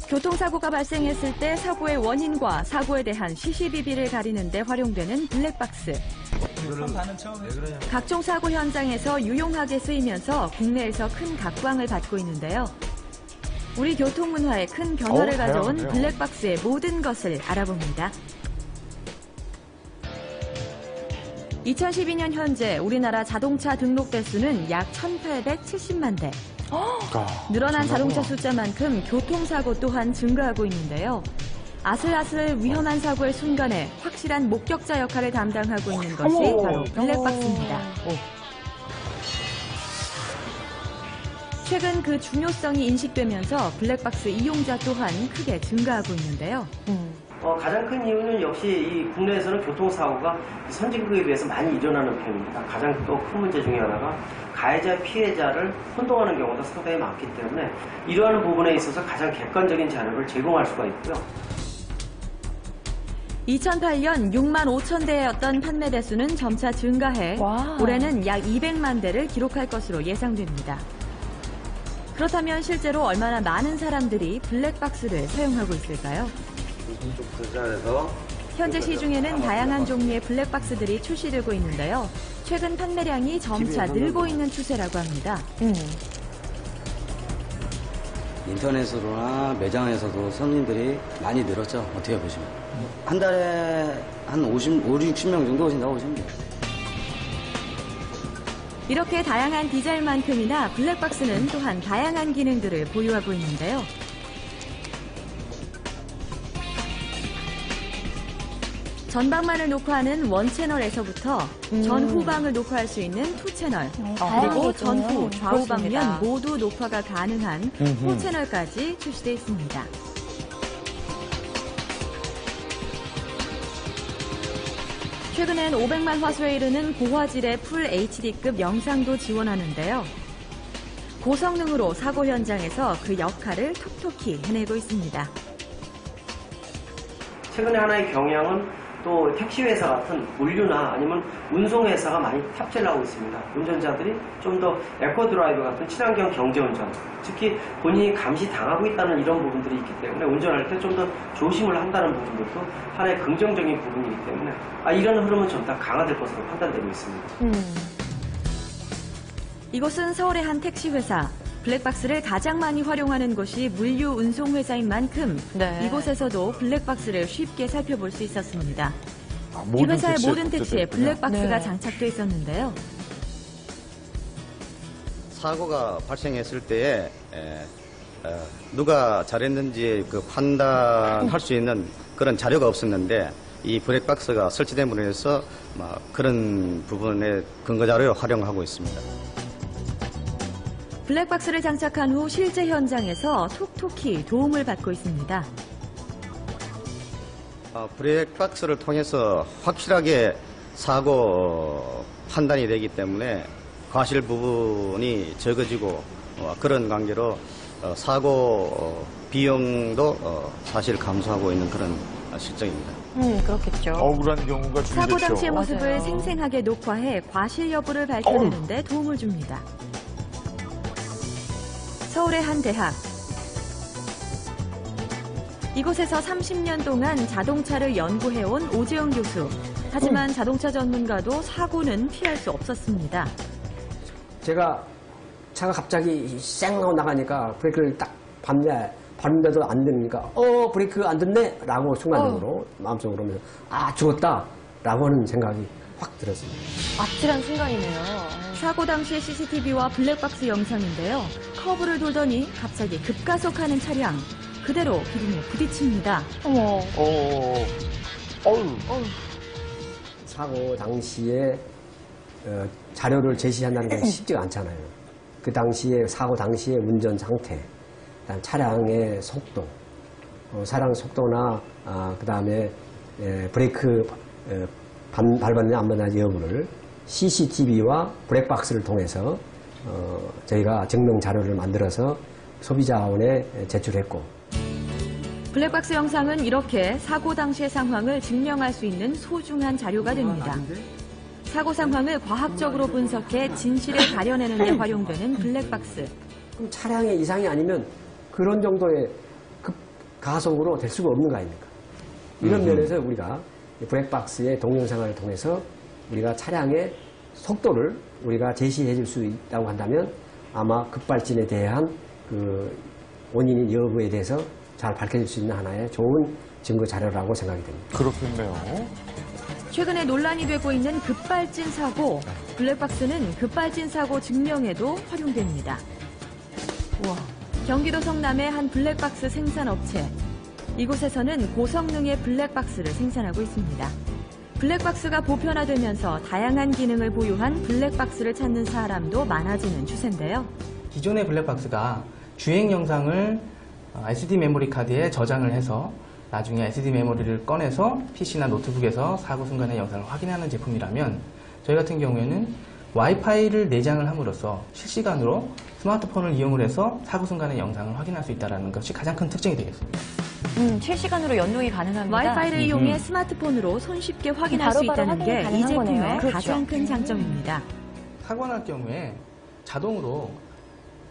교통사고가 발생했을 때 사고의 원인과 사고에 대한 시시비비를 가리는 데 활용되는 블랙박스. 각종 사고 현장에서 유용하게 쓰이면서 국내에서 큰 각광을 받고 있는데요. 우리 교통문화에 큰 변화를 가져온 블랙박스의 모든 것을 알아봅니다. 2012년 현재 우리나라 자동차 등록 대수는 약 1,870만 대. 늘어난 자동차 숫자만큼 교통사고 또한 증가하고 있는데요. 아슬아슬 위험한 사고의 순간에 확실한 목격자 역할을 담당하고 있는 것이 바로 블랙박스입니다. 최근 그 중요성이 인식되면서 블랙박스 이용자 또한 크게 증가하고 있는데요. 가장 큰 이유는 역시 이 국내에서는 교통사고가 선진국에 비해서 많이 일어나는 편입니다. 가장 또 큰 문제 중에 하나가 가해자, 피해자를 혼동하는 경우가 상당히 많기 때문에 이러한 부분에 있어서 가장 객관적인 자료를 제공할 수가 있고요. 2008년 6만 5천 대였던 판매 대수는 점차 증가해 올해는 약 200만 대를 기록할 것으로 예상됩니다. 그렇다면 실제로 얼마나 많은 사람들이 블랙박스를 사용하고 있을까요? 현재 시중에는 다양한 종류의 블랙박스들이 출시되고 있는데요. 최근 판매량이 점차 늘고 있는 추세라고 합니다. 인터넷으로나 매장에서도 손님들이 많이 늘었죠. 어떻게 보시면. 한 달에 한 60명 정도 오신다고 보시면 돼요. 이렇게 다양한 디자인만큼이나 블랙박스는 또한 다양한 기능들을 보유하고 있는데요. 전방만을 녹화하는 원채널에서부터 전후방을 녹화할 수 있는 투채널, 그리고 전후, 좌우 방면 모두 녹화가 가능한 포채널까지 출시되어 있습니다. 최근엔 500만 화소에 이르는 고화질의 풀 HD급 영상도 지원하는데요. 고성능으로 사고 현장에서 그 역할을 톡톡히 해내고 있습니다. 최근에 하나의 경향은 또 택시회사 같은 물류나 아니면 운송회사가 많이 탑재를 하고 있습니다. 운전자들이 좀 더 에코드라이브 같은 친환경 경제운전, 특히 본인이 감시당하고 있다는 이런 부분들이 있기 때문에 운전할 때 좀 더 조심을 한다는 부분들도 하나의 긍정적인 부분이기 때문에 이런 흐름은 좀 더 강화될 것으로 판단되고 있습니다. 이곳은 서울의 한 택시회사. 블랙박스를 가장 많이 활용하는 곳이 물류 운송회사인 만큼 이곳에서도 블랙박스를 쉽게 살펴볼 수 있었습니다. 이 회사의 모든 택시에 블랙박스가 장착돼 있었는데요. 사고가 발생했을 때에 누가 잘했는지 그 판단할 수 있는 그런 자료가 없었는데 이 블랙박스가 설치됨으로 해서 그런 부분에 근거 자료를 활용하고 있습니다. 블랙박스를 장착한 후 실제 현장에서 톡톡히 도움을 받고 있습니다. 블랙박스를 통해서 확실하게 사고 판단이 되기 때문에 과실 부분이 적어지고 그런 관계로 사고 비용도 사실 감소하고 있는 그런 실정입니다. 그렇겠죠. 억울한 경우가 줄겠죠. 사고 당시의 모습을 생생하게 녹화해 과실 여부를 밝혀내는 데 도움을 줍니다. 서울의 한 대학. 이곳에서 30년 동안 자동차를 연구해온 오재영 교수. 하지만 자동차 전문가도 사고는 피할 수 없었습니다. 제가 차가 갑자기 쌩 하고 나가니까 브레이크를 딱 밟는데도 안 되니까 브레이크 안 됐네? 라고 순간적으로 마음속으로 그러면서 죽었다 라고 하는 생각이 확 들었습니다. 아찔한 순간이네요. 사고 당시의 CCTV와 블랙박스 영상인데요. 커브를 돌더니 갑자기 급가속하는 차량. 그대로 기둥에 부딪힙니다. 어머. 사고 당시에 자료를 제시한다는 게 쉽지가 않잖아요. 그 당시에 사고 당시의 운전 상태, 그다음 차량의 속도, 차량 속도나 그다음에 브레이크 밟았는지 안 밟았는지 여부를 CCTV와 블랙박스를 통해서 저희가 증명 자료를 만들어서 소비자원에 제출했고, 블랙박스 영상은 이렇게 사고 당시의 상황을 증명할 수 있는 소중한 자료가 됩니다. 사고 상황을 과학적으로 분석해 진실을 가려내는 데 활용되는 블랙박스. 그럼 차량의 이상이 아니면 그런 정도의 가속으로 될 수가 없는 거 아닙니까? 이런 면에서 우리가 이 블랙박스의 동영상을 통해서 우리가 차량의 속도를 우리가 제시해 줄 수 있다고 한다면 아마 급발진에 대한 그 원인인 여부에 대해서 잘 밝혀질 수 있는 하나의 좋은 증거 자료라고 생각이 됩니다. 그렇겠네요. 최근에 논란이 되고 있는 급발진 사고, 블랙박스는 급발진 사고 증명에도 활용됩니다. 경기도 성남의 한 블랙박스 생산업체. 이곳에서는 고성능의 블랙박스를 생산하고 있습니다. 블랙박스가 보편화되면서 다양한 기능을 보유한 블랙박스를 찾는 사람도 많아지는 추세인데요. 기존의 블랙박스가 주행 영상을 SD 메모리 카드에 저장을 해서 나중에 SD 메모리를 꺼내서 PC나 노트북에서 사고 순간의 영상을 확인하는 제품이라면 저희 같은 경우에는 와이파이를 내장을 함으로써 실시간으로 스마트폰을 이용을 해서 사고 순간의 영상을 확인할 수 있다는 것이 가장 큰 특징이 되겠습니다. 실시간으로 연동이 가능합니다. 와이파이를 이용해 스마트폰으로 손쉽게 확인할 수 바로바로 있다는 게 확인이 이 가능한 제품의 거네요. 그렇죠. 가장 큰 장점입니다. 사고가 날 경우에 자동으로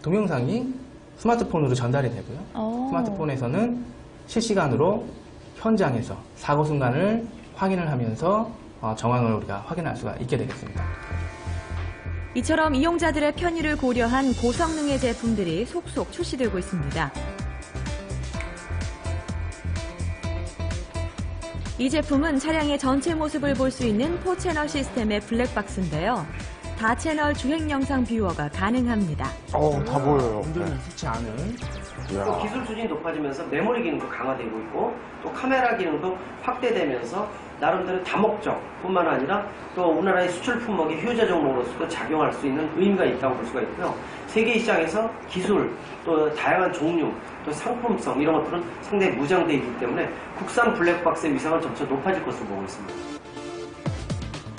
동영상이 스마트폰으로 전달이 되고요. 스마트폰에서는 실시간으로 현장에서 사고 순간을 확인을 하면서 정황을 우리가 확인할 수가 있게 되겠습니다. 이처럼 이용자들의 편의를 고려한 고성능의 제품들이 속속 출시되고 있습니다. 이 제품은 차량의 전체 모습을 볼 수 있는 4채널 시스템의 블랙박스인데요. 다채널 주행 영상 뷰어가 가능합니다. 다 보여요. 운전을 좋지 않은 또 기술 수준이 높아지면서 메모리 기능도 강화되고 있고 또 카메라 기능도 확대되면서 나름대로 다목적뿐만 아니라 또 우리나라의 수출 품목의 효자 종목으로서도 작용할 수 있는 의미가 있다고 볼 수가 있고요. 세계 시장에서 기술 또 다양한 종류 또 상품성 이런 것들은 상당히 무장되어 있기 때문에 국산 블랙박스의 위상은 점차 높아질 것으로 보고 있습니다.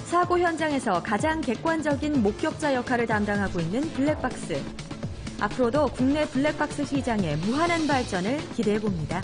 사고 현장에서 가장 객관적인 목격자 역할을 담당하고 있는 블랙박스. 앞으로도 국내 블랙박스 시장의 무한한 발전을 기대해 봅니다.